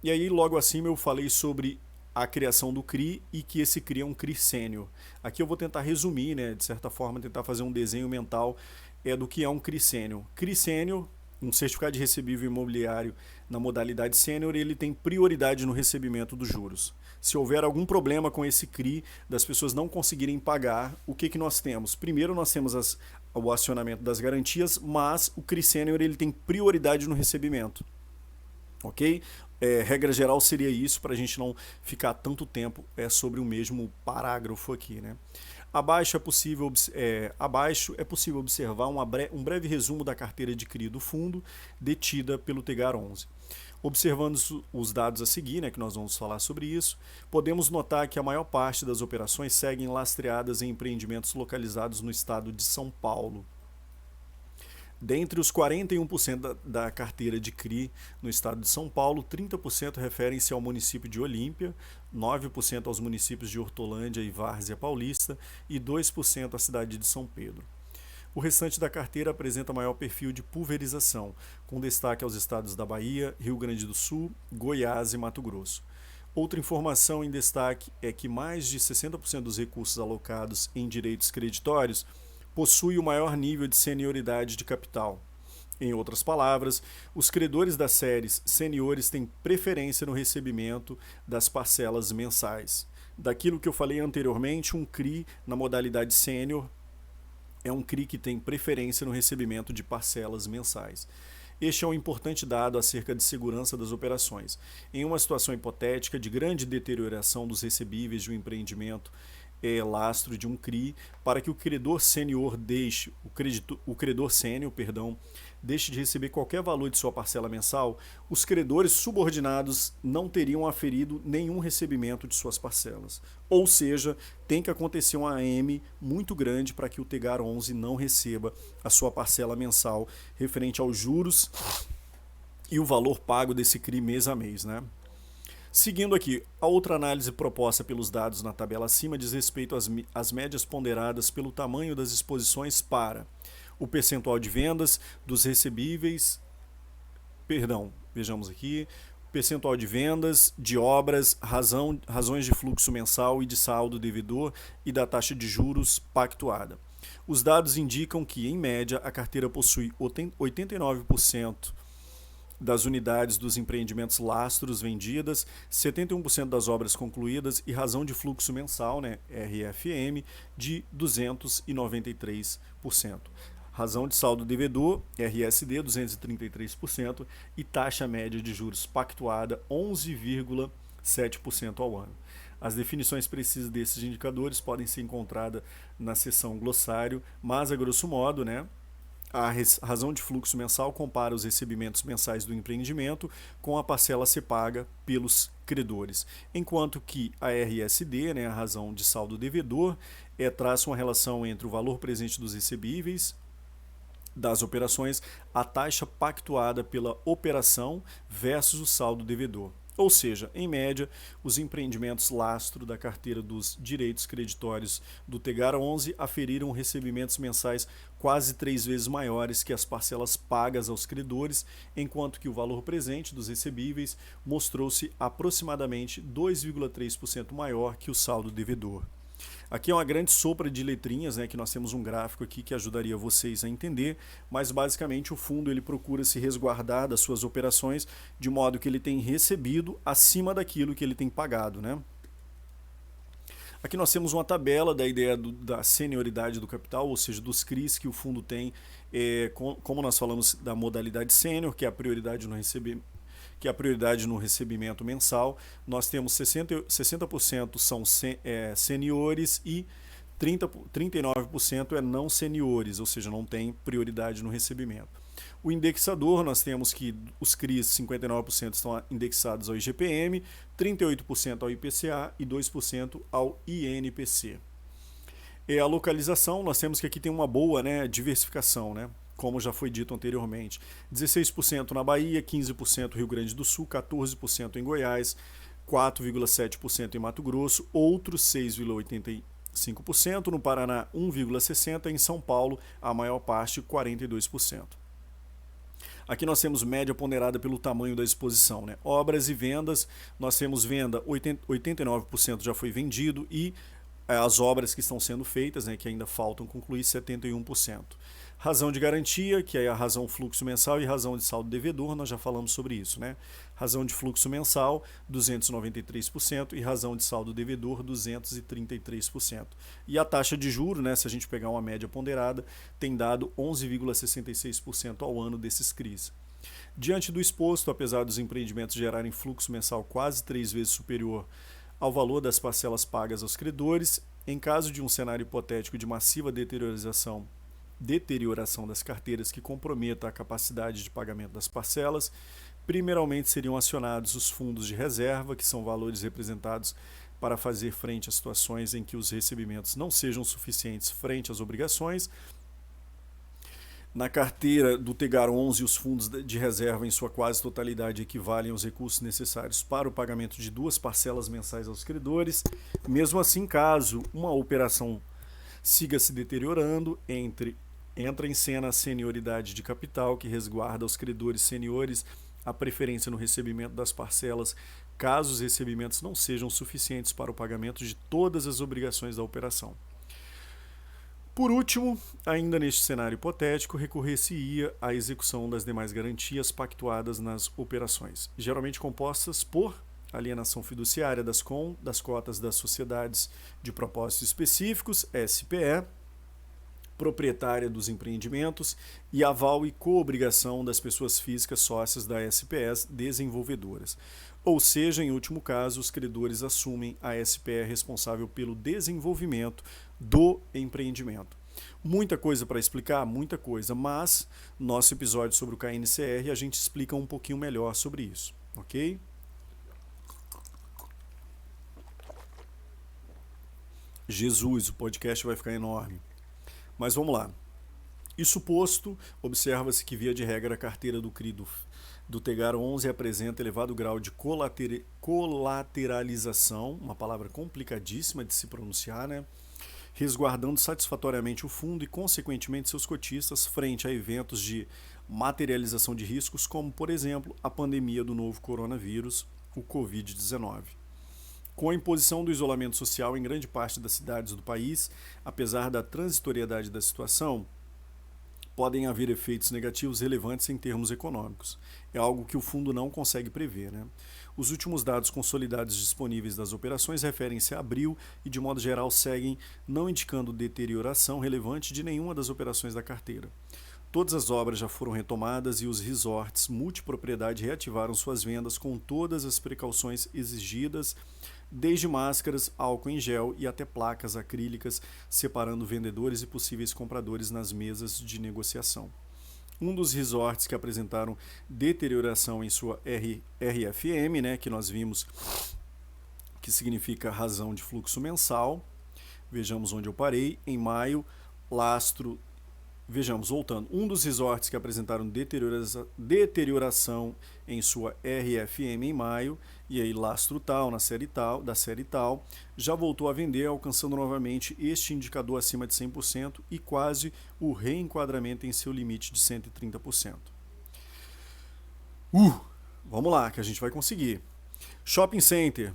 e aí logo acima eu falei sobre a criação do CRI e que esse CRI é um CRI sênior. Aqui eu vou tentar resumir, né, de certa forma, tentar fazer um desenho mental do que é um CRI sênior. CRI sênior, um certificado de recebível imobiliário na modalidade sênior, ele tem prioridade no recebimento dos juros. Se houver algum problema com esse CRI, das pessoas não conseguirem pagar, o que nós temos? Primeiro nós temos o acionamento das garantias, mas o CRI sênior ele tem prioridade no recebimento. Ok? Regra geral seria isso, para a gente não ficar tanto tempo sobre o mesmo parágrafo aqui, né? Abaixo é possível observar um breve resumo da carteira de CRI do fundo detida pelo Tegar 11. Observando os dados a seguir, né, que nós vamos falar sobre isso, podemos notar que a maior parte das operações seguem lastreadas em empreendimentos localizados no estado de São Paulo. Dentre os 41% da carteira de CRI no estado de São Paulo, 30% referem-se ao município de Olímpia, 9% aos municípios de Hortolândia e Várzea Paulista e 2% à cidade de São Pedro. O restante da carteira apresenta maior perfil de pulverização, com destaque aos estados da Bahia, Rio Grande do Sul, Goiás e Mato Grosso. Outra informação em destaque é que mais de 60% dos recursos alocados em direitos creditórios possui o maior nível de senioridade de capital. Em outras palavras, os credores das séries seniores têm preferência no recebimento das parcelas mensais. Daquilo que eu falei anteriormente, um CRI na modalidade sênior é um CRI que tem preferência no recebimento de parcelas mensais. Este é um importante dado acerca de segurança das operações. Em uma situação hipotética de grande deterioração dos recebíveis de um empreendimento lastro de um CRI, para que o credor sênior deixe, o credor sênior, deixe de receber qualquer valor de sua parcela mensal, os credores subordinados não teriam aferido nenhum recebimento de suas parcelas. Ou seja, tem que acontecer um AM muito grande para que o Tegar 11 não receba a sua parcela mensal referente aos juros e o valor pago desse CRI mês a mês, né? Seguindo aqui, a outra análise proposta pelos dados na tabela acima diz respeito às médias ponderadas pelo tamanho das exposições para o percentual de vendas dos recebíveis, vejamos aqui, percentual de vendas, de obras, razões de fluxo mensal e de saldo devedor e da taxa de juros pactuada. Os dados indicam que, em média, a carteira possui 89% das unidades dos empreendimentos lastros vendidas, 71% das obras concluídas e razão de fluxo mensal, né, RFM, de 293%. Razão de saldo devedor, RSD, 233% e taxa média de juros pactuada, 11,7% ao ano. As definições precisas desses indicadores podem ser encontradas na seção glossário, mas a grosso modo, né, a razão de fluxo mensal compara os recebimentos mensais do empreendimento com a parcela a ser paga pelos credores, enquanto que a RSD, né, a razão de saldo devedor, traça uma relação entre o valor presente dos recebíveis das operações, a taxa pactuada pela operação versus o saldo devedor. Ou seja, em média, os empreendimentos lastro da carteira dos direitos creditórios do Tegar 11 aferiram recebimentos mensais quase 3 vezes maiores que as parcelas pagas aos credores, enquanto que o valor presente dos recebíveis mostrou-se aproximadamente 2,3% maior que o saldo devedor. Aqui é uma grande sopa de letrinhas, né, que nós temos um gráfico aqui que ajudaria vocês a entender, mas basicamente o fundo ele procura se resguardar das suas operações de modo que ele tem recebido acima daquilo que ele tem pagado, né? Aqui nós temos uma tabela da ideia da senioridade do capital, ou seja, dos CRIs que o fundo tem, como nós falamos da modalidade sênior, que é a prioridade no recebimento mensal. Nós temos 60% são seniores e 39% é não seniores, ou seja, não tem prioridade no recebimento. O indexador, nós temos que os CRIs, 59% estão indexados ao IGPM, 38% ao IPCA e 2% ao INPC. A localização, nós temos que aqui tem uma boa, né, diversificação, né? Como já foi dito anteriormente, 16% na Bahia, 15% Rio Grande do Sul, 14% em Goiás, 4,7% em Mato Grosso, outros 6,85%, no Paraná 1,60%, em São Paulo a maior parte 42%. Aqui nós temos média ponderada pelo tamanho da exposição, né? Obras e vendas, nós temos venda, 89% já foi vendido e as obras que estão sendo feitas, né, que ainda faltam concluir, 71%. Razão de garantia, que é a razão fluxo mensal, e razão de saldo devedor, nós já falamos sobre isso, né? Razão de fluxo mensal, 293%, e razão de saldo devedor, 233%. E a taxa de juros, né, se a gente pegar uma média ponderada, tem dado 11,66% ao ano desses CRIs. Diante do exposto, apesar dos empreendimentos gerarem fluxo mensal quase 3 vezes superior ao valor das parcelas pagas aos credores, em caso de um cenário hipotético de massiva deterioração das carteiras que comprometa a capacidade de pagamento das parcelas, primeiramente seriam acionados os fundos de reserva, que são valores representados para fazer frente a situações em que os recebimentos não sejam suficientes frente às obrigações. Na carteira do Tegar 11, os fundos de reserva em sua quase totalidade equivalem aos recursos necessários para o pagamento de 2 parcelas mensais aos credores. Mesmo assim, caso uma operação siga se deteriorando, entra em cena a senioridade de capital, que resguarda aos credores seniores a preferência no recebimento das parcelas, caso os recebimentos não sejam suficientes para o pagamento de todas as obrigações da operação. Por último, ainda neste cenário hipotético, recorrer-se-ia à execução das demais garantias pactuadas nas operações, geralmente compostas por alienação fiduciária das cotas das sociedades de propósitos específicos, SPE, proprietária dos empreendimentos e aval e coobrigação das pessoas físicas sócias da SPS desenvolvedoras. Ou seja, em último caso, os credores assumem a SPE responsável pelo desenvolvimento do empreendimento. Muita coisa para explicar, muita coisa, mas no nosso episódio sobre o KNCR a gente explica um pouquinho melhor sobre isso, ok? Jesus, o podcast vai ficar enorme. Mas vamos lá. Isso posto, observa-se que, via de regra, a carteira do CRI do Tegar 11 apresenta elevado grau de colateralização, uma palavra complicadíssima de se pronunciar, né? Resguardando satisfatoriamente o fundo e, consequentemente, seus cotistas frente a eventos de materialização de riscos, como, por exemplo, a pandemia do novo coronavírus, o Covid-19. Com a imposição do isolamento social em grande parte das cidades do país, apesar da transitoriedade da situação, podem haver efeitos negativos relevantes em termos econômicos. É algo que o fundo não consegue prever, né? Os últimos dados consolidados disponíveis das operações referem-se a abril e, de modo geral, seguem não indicando deterioração relevante de nenhuma das operações da carteira. Todas as obras já foram retomadas e os resorts multipropriedade reativaram suas vendas com todas as precauções exigidas, desde máscaras, álcool em gel e até placas acrílicas, separando vendedores e possíveis compradores nas mesas de negociação. Um dos resorts que apresentaram deterioração em sua RFM, né, que nós vimos que significa razão de fluxo mensal. Vejamos onde eu parei. Em maio, lastro. Vejamos, voltando. Um dos resorts que apresentaram deterioração em sua RFM em maio, e aí lastro tal, da série tal, já voltou a vender, alcançando novamente este indicador acima de 100% e quase o reenquadramento em seu limite de 130%. Vamos lá, que a gente vai conseguir. Shopping Center.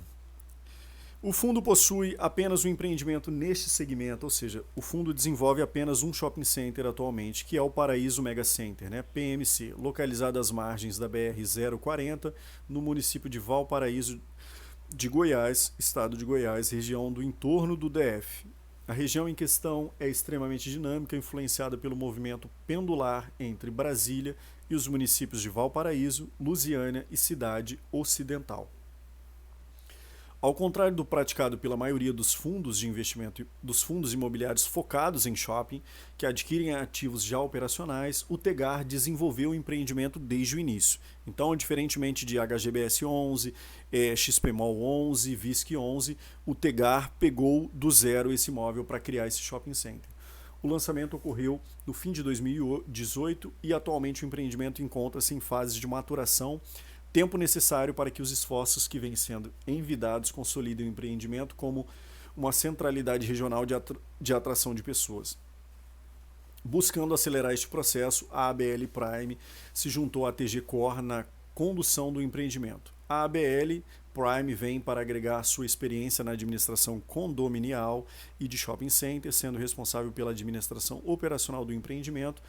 O fundo possui apenas um empreendimento neste segmento, ou seja, o fundo desenvolve apenas um shopping center atualmente, que é o Paraíso Mega Center, né, PMC, localizado às margens da BR-040, no município de Valparaíso de Goiás, estado de Goiás, região do entorno do DF. A região em questão é extremamente dinâmica, influenciada pelo movimento pendular entre Brasília e os municípios de Valparaíso, Lusiânia e Cidade Ocidental. Ao contrário do praticado pela maioria dos fundos de investimento dos fundos imobiliários focados em shopping, que adquirem ativos já operacionais, o Tegar desenvolveu o empreendimento desde o início. Então, diferentemente de HGBS 11, XPMOL 11, VISC 11, o Tegar pegou do zero esse imóvel para criar esse shopping center. O lançamento ocorreu no fim de 2018 e atualmente o empreendimento encontra-se em fase de maturação, tempo necessário para que os esforços que vêm sendo envidados consolidem o empreendimento como uma centralidade regional de atração de pessoas. Buscando acelerar este processo, a ABL Prime se juntou à TG Core na condução do empreendimento. A ABL Prime vem para agregar sua experiência na administração condominial e de shopping center, sendo responsável pela administração operacional do empreendimento,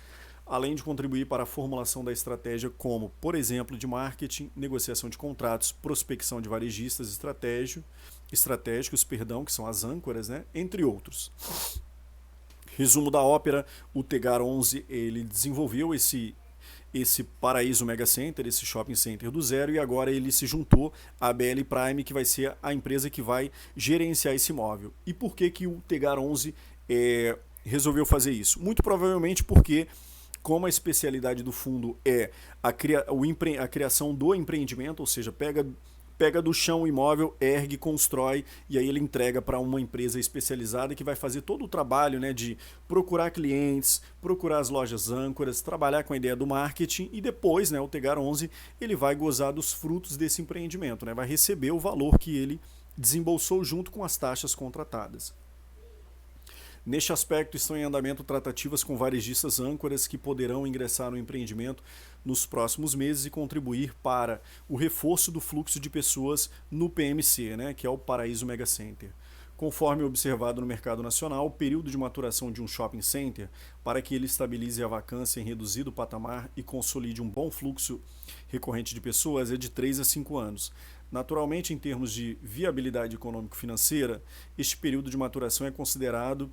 além de contribuir para a formulação da estratégia como, por exemplo, de marketing, negociação de contratos, prospecção de varejistas estratégicos, que são as âncoras, né, entre outros. Resumo da ópera: o Tegar 11 ele desenvolveu esse Paraíso Mega Center, esse shopping center do zero, e agora ele se juntou à BL Prime, que vai ser a empresa que vai gerenciar esse imóvel. E por que o Tegar 11 resolveu fazer isso? Muito provavelmente porque, como a especialidade do fundo é a criação do empreendimento, ou seja, pega pega do chão o imóvel, ergue, constrói e aí ele entrega para uma empresa especializada que vai fazer todo o trabalho, né, de procurar clientes, procurar as lojas âncoras, trabalhar com a ideia do marketing e depois, né, o Tegar 11 ele vai gozar dos frutos desse empreendimento, né, vai receber o valor que ele desembolsou junto com as taxas contratadas. Neste aspecto, estão em andamento tratativas com varejistas âncoras que poderão ingressar no empreendimento nos próximos meses e contribuir para o reforço do fluxo de pessoas no PMC, né, que é o Paraíso Mega Center. Conforme observado no mercado nacional, o período de maturação de um shopping center para que ele estabilize a vacância em reduzido patamar e consolide um bom fluxo recorrente de pessoas é de 3 a 5 anos. Naturalmente, em termos de viabilidade econômico-financeira, este período de maturação é considerado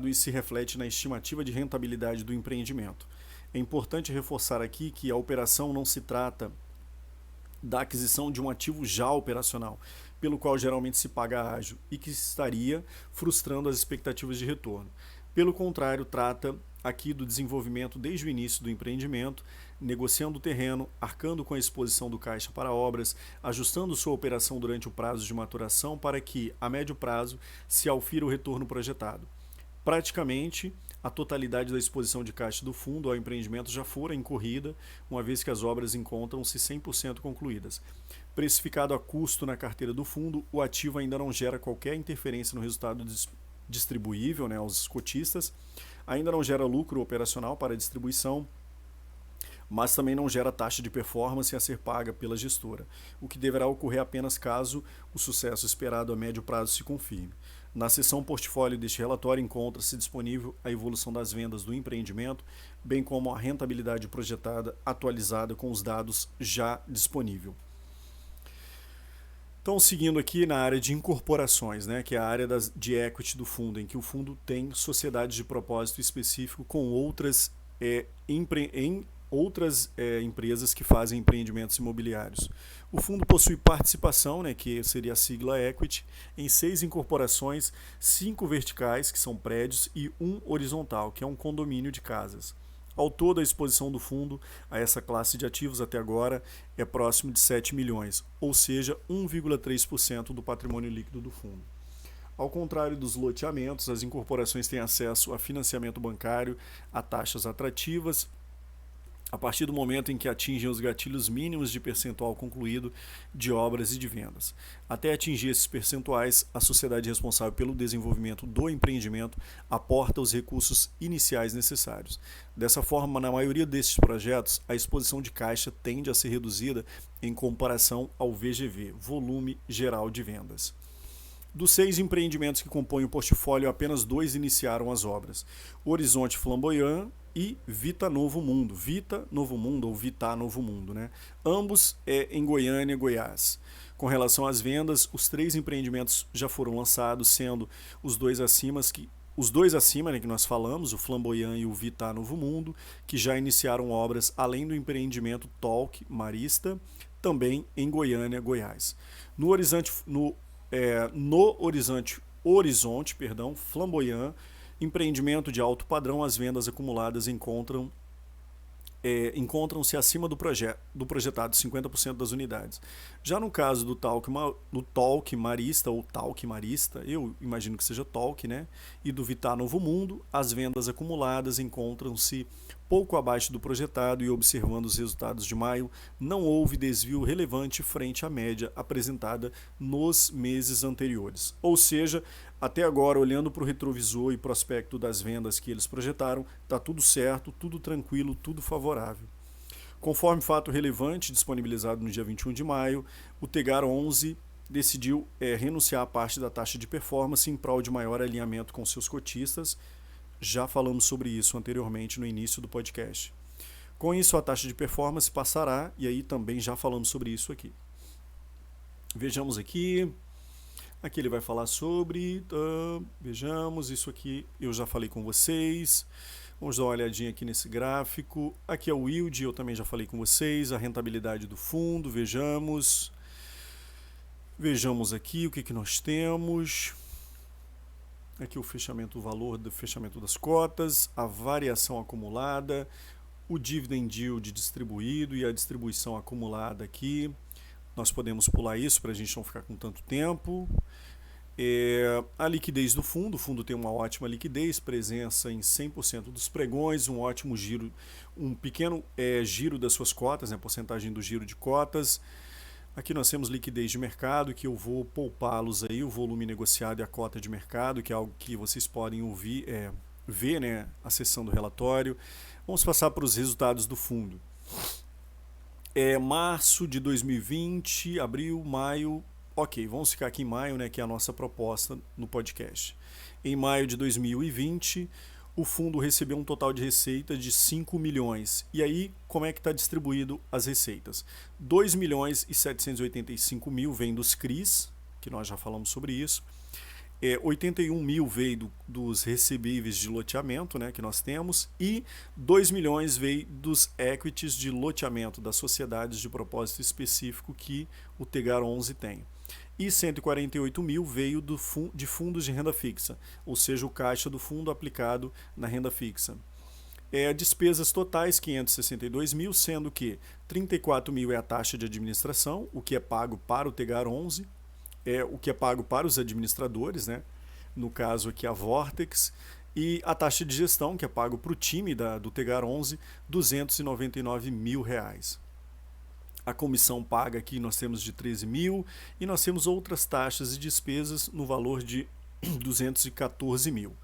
e se reflete na estimativa de rentabilidade do empreendimento. É importante reforçar aqui que a operação não se trata da aquisição de um ativo já operacional, pelo qual geralmente se paga ágio e que estaria frustrando as expectativas de retorno. Pelo contrário, trata aqui do desenvolvimento desde o início do empreendimento, negociando o terreno, arcando com a exposição do caixa para obras, ajustando sua operação durante o prazo de maturação para que, a médio prazo, se aufira o retorno projetado. Praticamente, a totalidade da exposição de caixa do fundo ao empreendimento já fora incorrida, uma vez que as obras encontram-se 100% concluídas. Precificado a custo na carteira do fundo, o ativo ainda não gera qualquer interferência no resultado distribuível, né, aos cotistas, ainda não gera lucro operacional para a distribuição, mas também não gera taxa de performance a ser paga pela gestora, o que deverá ocorrer apenas caso o sucesso esperado a médio prazo se confirme. Na seção portfólio deste relatório encontra-se disponível a evolução das vendas do empreendimento, bem como a rentabilidade projetada atualizada com os dados já disponíveis. Então, seguindo aqui na área de incorporações, né, que é a área de equity do fundo, em que o fundo tem sociedades de propósito específico com outras empresas que fazem empreendimentos imobiliários. O fundo possui participação, né, que seria a sigla equity, em 6 incorporações, 5 verticais, que são prédios, e 1 horizontal, que é um condomínio de casas. Ao todo, a exposição do fundo a essa classe de ativos até agora é próximo de 7 milhões, ou seja, 1,3% do patrimônio líquido do fundo. Ao contrário dos loteamentos, as incorporações têm acesso a financiamento bancário a taxas atrativas, a partir do momento em que atingem os gatilhos mínimos de percentual concluído de obras e de vendas. Até atingir esses percentuais, a sociedade responsável pelo desenvolvimento do empreendimento aporta os recursos iniciais necessários. Dessa forma, na maioria desses projetos, a exposição de caixa tende a ser reduzida em comparação ao VGV, volume geral de vendas. Dos 6 empreendimentos que compõem o portfólio, apenas 2 iniciaram as obras: Horizonte Flamboyant e Vita Novo Mundo. Vita Novo Mundo ou Vita Novo Mundo, né? Ambos em Goiânia, Goiás. Com relação às vendas, os 3 empreendimentos já foram lançados, sendo os dois acima, né, que nós falamos, o Flamboyant e o Vita Novo Mundo, que já iniciaram obras, além do empreendimento Talk Marista, também em Goiânia, Goiás. No Horizonte, Flamboyant, empreendimento de alto padrão, as vendas acumuladas encontram-se acima do projetado, 50% das unidades. Já no caso do Talk Marista, ou Talk Marista, eu imagino que seja Talk, né? E do Vita Novo Mundo, as vendas acumuladas encontram-se pouco abaixo do projetado e, observando os resultados de maio, não houve desvio relevante frente à média apresentada nos meses anteriores. Ou seja, até agora, olhando para o retrovisor e prospecto das vendas que eles projetaram, está tudo certo, tudo tranquilo, tudo favorável. Conforme fato relevante disponibilizado no dia 21 de maio, o Tegar 11 decidiu renunciar a parte da taxa de performance em prol de maior alinhamento com seus cotistas. Já falamos sobre isso anteriormente no início do podcast. Com isso, a taxa de performance passará, e aí também já falamos sobre isso aqui. Vejamos aqui. Aqui ele vai falar sobre, vejamos, isso aqui eu já falei com vocês. Vamos dar uma olhadinha aqui nesse gráfico. Aqui é o yield, eu também já falei com vocês, a rentabilidade do fundo, vejamos. Vejamos aqui o que nós temos. Aqui o fechamento, o valor do fechamento das cotas, a variação acumulada, o dividend yield distribuído e a distribuição acumulada aqui. nós podemos pular isso para a gente não ficar com tanto tempo. A liquidez do fundo, o fundo tem uma ótima liquidez, presença em 100% dos pregões, um ótimo giro, um pequeno giro das suas cotas, né, porcentagem do giro de cotas. Aqui nós temos liquidez de mercado, que eu vou poupá-los aí, o volume negociado e a cota de mercado, que é algo que vocês podem ver, né, acessando o relatório. Vamos passar para os resultados do fundo. Março de 2020, abril, maio. Ok, vamos ficar aqui em maio, né, que é a nossa proposta no podcast. Em maio de 2020, o fundo recebeu um total de receita de 5 milhões. E aí, como é que está distribuído as receitas? 2 milhões e 785 mil vem dos CRIs, que nós já falamos sobre isso. 81 mil veio dos recebíveis de loteamento, né, que nós temos, e 2 milhões veio dos equities de loteamento das sociedades de propósito específico que o Tegar 11 tem. E 148 mil veio de fundos de renda fixa, ou seja, o caixa do fundo aplicado na renda fixa. Despesas totais, 562 mil, sendo que 34 mil é a taxa de administração, o que é pago para o Tegar 11, o que é pago para os administradores, né? No caso aqui a Vortex, e a taxa de gestão, que é pago para o time do Tegar 11, 299 mil reais. A comissão paga aqui nós temos de 13 mil e nós temos outras taxas e despesas no valor de 214 mil.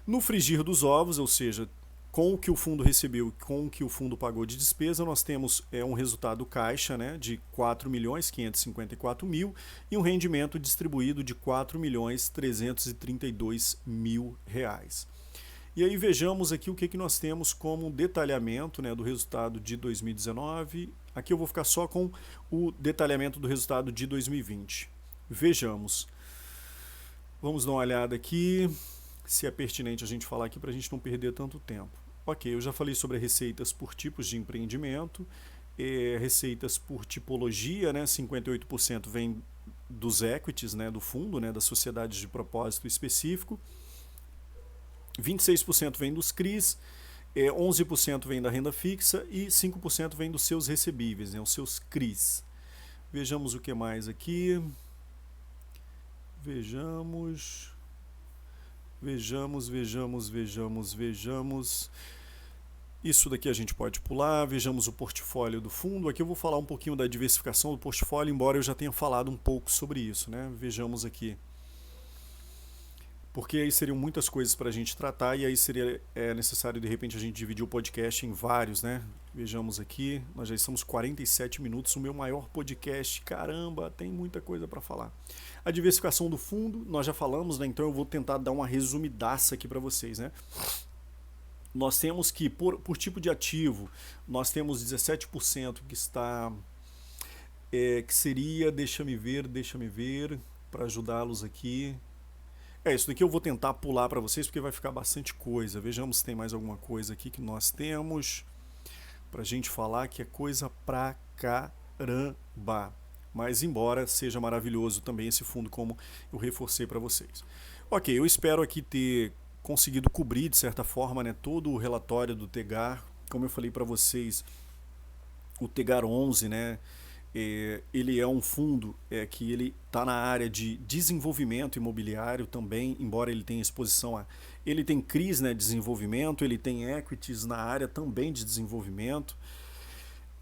No frigir dos ovos, ou seja, com o que o fundo recebeu e com o que o fundo pagou de despesa, nós temos um resultado caixa, né, de 4 milhões 554 mil e um rendimento distribuído de 4 milhões 332 mil reais. E aí vejamos aqui o que nós temos como detalhamento, né, do resultado de 2019. Aqui eu vou ficar só com o detalhamento do resultado de 2020. Vejamos. Vamos dar uma olhada aqui, se é pertinente a gente falar aqui para a gente não perder tanto tempo. Ok, eu já falei sobre receitas por tipos de empreendimento, receitas por tipologia, né, 58% vem dos equities, né, do fundo, né, das sociedades de propósito específico, 26% vem dos CRIs, 11% vem da renda fixa e 5% vem dos seus recebíveis, né, os seus CRIs. Vejamos o que mais aqui. Vejamos. Isso daqui a gente pode pular. Vejamos o portfólio do fundo. Aqui eu vou falar um pouquinho da diversificação do portfólio, embora eu já tenha falado um pouco sobre isso, né? Vejamos aqui. Porque aí seriam muitas coisas para a gente tratar e aí seria necessário, de repente, a gente dividir o podcast em vários, né? Vejamos aqui, nós já estamos 47 minutos, o meu maior podcast, caramba, tem muita coisa para falar. A diversificação do fundo, nós já falamos, né? Então eu vou tentar dar uma resumidaça aqui para vocês, né? Nós temos que, por tipo de ativo, nós temos 17% que está, que seria, deixa-me ver, para ajudá-los aqui. Isso daqui eu vou tentar pular para vocês porque vai ficar bastante coisa. Vejamos se tem mais alguma coisa aqui que nós temos para a gente falar, que é coisa pra caramba. Mas embora seja maravilhoso também esse fundo, como eu reforcei para vocês. Ok, eu espero aqui ter conseguido cobrir de certa forma, né, todo o relatório do Tegar. Como eu falei para vocês, o Tegar 11, né, ele é um fundo que ele está na área de desenvolvimento imobiliário também, embora ele tenha exposição a... Ele tem CRIs, né, desenvolvimento, ele tem equities na área também de desenvolvimento.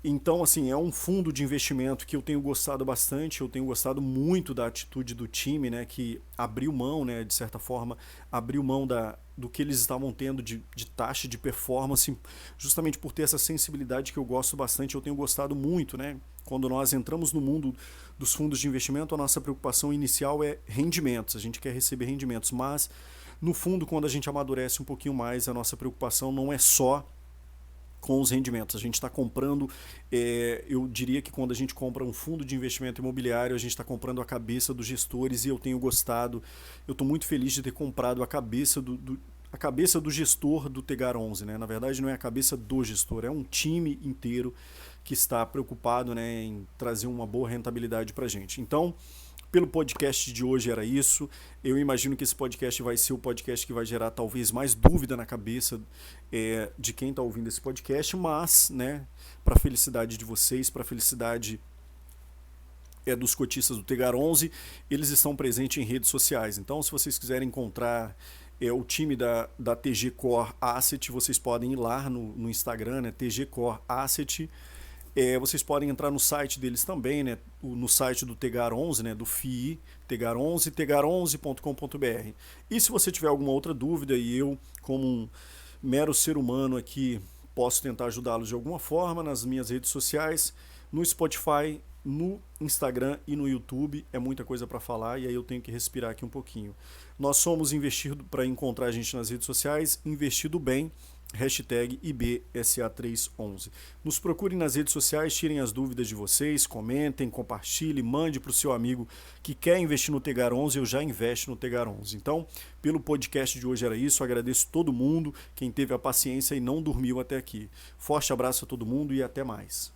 Então, assim, é um fundo de investimento que eu tenho gostado bastante, eu tenho gostado muito da atitude do time, né, que abriu mão, né, de certa forma, abriu mão do que eles estavam tendo de taxa de performance, justamente por ter essa sensibilidade que eu gosto bastante, eu tenho gostado muito, né. Quando nós entramos no mundo dos fundos de investimento, a nossa preocupação inicial é rendimentos, a gente quer receber rendimentos, mas no fundo, quando a gente amadurece um pouquinho mais, a nossa preocupação não é só com os rendimentos. A gente está comprando, eu diria que quando a gente compra um fundo de investimento imobiliário, a gente está comprando a cabeça dos gestores e eu tenho gostado, eu estou muito feliz de ter comprado a cabeça do gestor do Tegar 11, né? Na verdade não é a cabeça do gestor, é um time inteiro que está preocupado, né, em trazer uma boa rentabilidade para a gente. Então, pelo podcast de hoje era isso. Eu imagino que esse podcast vai ser o podcast que vai gerar talvez mais dúvida na cabeça de quem está ouvindo esse podcast, mas, né, para a felicidade de vocês, para a felicidade dos cotistas do Tegar 11, eles estão presentes em redes sociais. Então, se vocês quiserem encontrar o time da TG Core Asset, vocês podem ir lá no Instagram, né, TG Core Asset. Vocês podem entrar no site deles também, né, no site do Tegar 11, né, do FII, Tegar 11, tegar11.com.br. E se você tiver alguma outra dúvida e eu, como um mero ser humano aqui, posso tentar ajudá-los de alguma forma nas minhas redes sociais, no Spotify, no Instagram e no YouTube, é muita coisa para falar e aí eu tenho que respirar aqui um pouquinho. Nós somos Investido, para encontrar a gente nas redes sociais, Investido Bem, hashtag IBSA311. Nos procurem nas redes sociais, tirem as dúvidas de vocês, comentem, compartilhem, mande para o seu amigo que quer investir no Tegar 11, eu já investo no Tegar 11. Então, pelo podcast de hoje era isso, agradeço todo mundo, quem teve a paciência e não dormiu até aqui. Forte abraço a todo mundo e até mais.